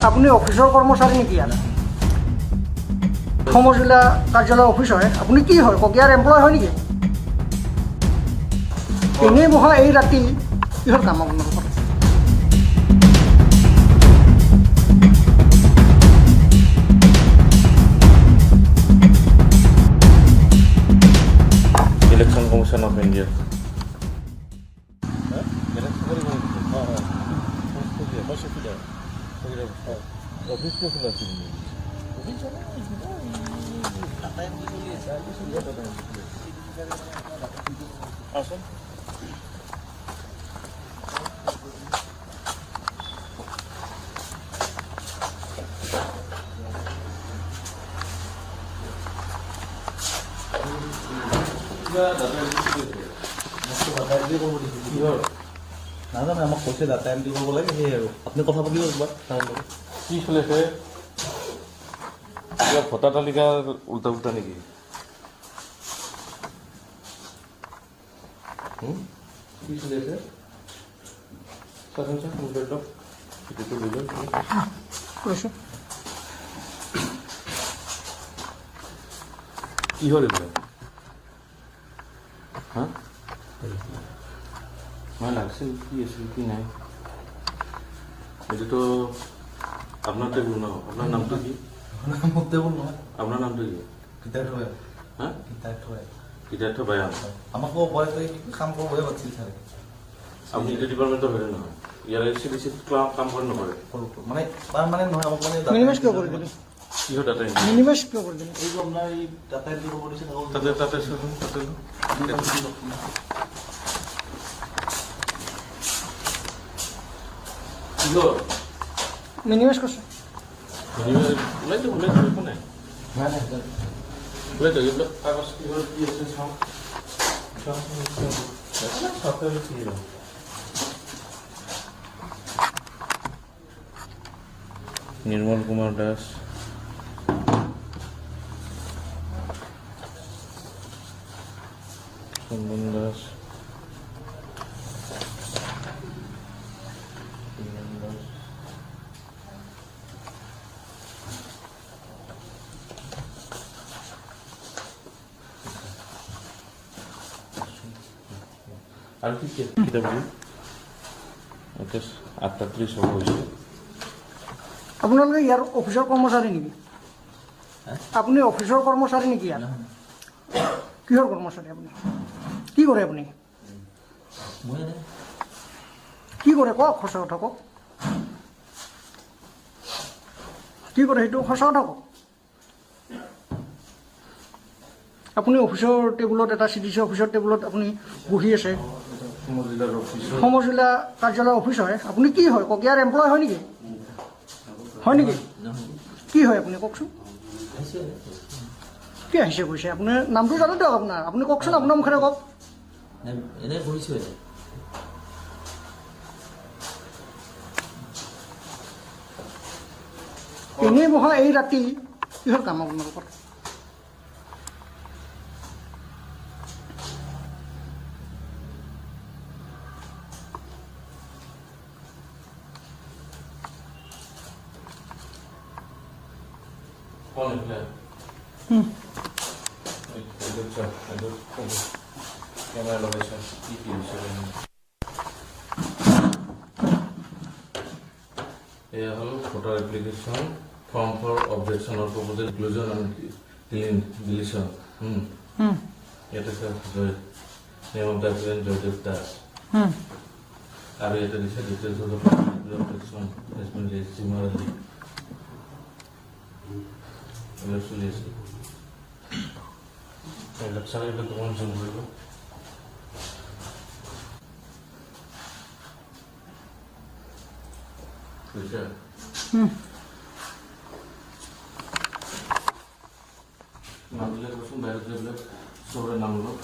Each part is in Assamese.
আপনি অফিসৰ কৰ্মচাৰী নেকি ইয়াত? সমজিলা কাৰ্যালয় অফিচ হয়। আপুনি কি হয়? ককিয়াৰ এমপ্লয় হয় নেকি? এনেই বহা এই ৰাতি কিহৰ কাম আপোনালোকৰ? ইলেকশন কমিশন অফ ইন্ডিয়া নাজানো আমাক কৈছে ডাটা এণ্ট্ৰি কৰিব লাগে সেই আৰু আপুনি কথা পাতিব একবাৰ কি চলিছে কিবা ভোটাৰ তালিকা উল্টা উল্টা নেকি কি চলি আছে কৈছোঁ কিহৰ এইবিলাক হা মই লাগছে কি আছিল কি নাই এইটোতো আপনার টেবুল ন আপনার নামটা কি মোক টেবুল নহয় আপনার নামটা কি কিতাপ হয় হ্যাঁ কিতাপ হয় কিতার্থ বায়ান আমাকো বয়স কাম করবই পারছিল স্যার আপনি এটা ডিপাৰ্টমেন্টৰ হয় নহয় ইয়াৰ এসিডিসি কাম কৰে নকৰে মানে পাৰমানেন্ট নহয় আমাক মানে মিনিমাইজ কিয় কৰি দিলে? কিহৰ ডাটা মিনিমাইজ কিয় কৰি দিলে? এই যে আপোনাৰ এই ডাটা এণ্ট্ৰি কৰিব দিছে তাতে তাতে চোন তাতে কিহৰ মিনিমাইজ কৈছোঁ। ওলাইতো একো নাই নাই নাই ওলাইতো এইবিলাক কাগজ কিহৰ কি আছে চাওঁ নিৰ্মল কুমাৰ দাস চন্দন দাস আৰু কি কিতাপ এতিয়া 8:30 হ'ব হৈছে আপোনালোকে ইয়াৰ অফিচৰ কৰ্মচাৰী নেকি? আপুনি অফিচৰ কৰ্মচাৰী নেকি ইয়াত? কিহৰ কৰ্মচাৰী আপুনি? কি কৰে আপুনি? মই কি কৰে কওক, সঁচা কথা কওক। কি কৰে সেইটো সঁচা কথা কওক। আপুনি অফিচৰ টেবুলত এটা CDC অফিচৰ টেবুলত আপুনি বহি আছে। সমজিলা কাৰ্যালয় অফিচ হয়। আপুনি কি হয়? ককিয়াৰ এমপ্লয় হয় নেকি? হয় নেকি? কি হয় আপুনি কওকচোন? কি আহিছে কৈছে? আপোনাৰ নামটো জানো দিয়ক আপোনাৰ। আপুনি কওকচোন, আপোনাৰ মুখেৰে কওক। এনেই কৰিছোঁ এনেই বহা এই ৰাতি কিহৰ কাম আপোনালোকৰ? কোন এপ্লাই ক্যামেৰা লগাইছে কি কি হৈছে এয়া হ'ল voter application form for objection or proposal inclusion and deletion ইয়াতে জয় name of the present Joydev Das আৰু ইয়াতে দিছে ডিটেইলছ অফ অবজেকশ্যন হেজমেণ্ট জিমাৰ আলি এইবিলাক চলি আছে এইবিলাক চাই এইবিলাক তোমাক জুম কৰিব বুজিছা নাম দিলে কচোন বাহিৰত যাবিলাক চবৰে নাম লওক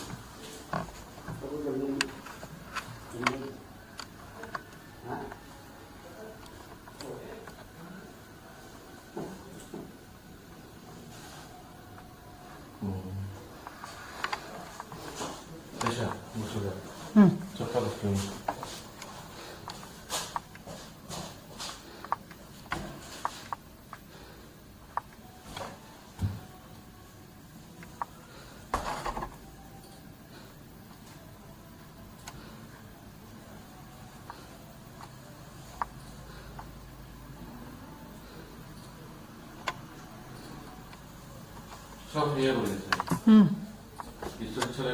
Deixa, mucho ver. Só los filmes. সব নিয়ে বলেছে হুম ঈশ্বর ছাড়া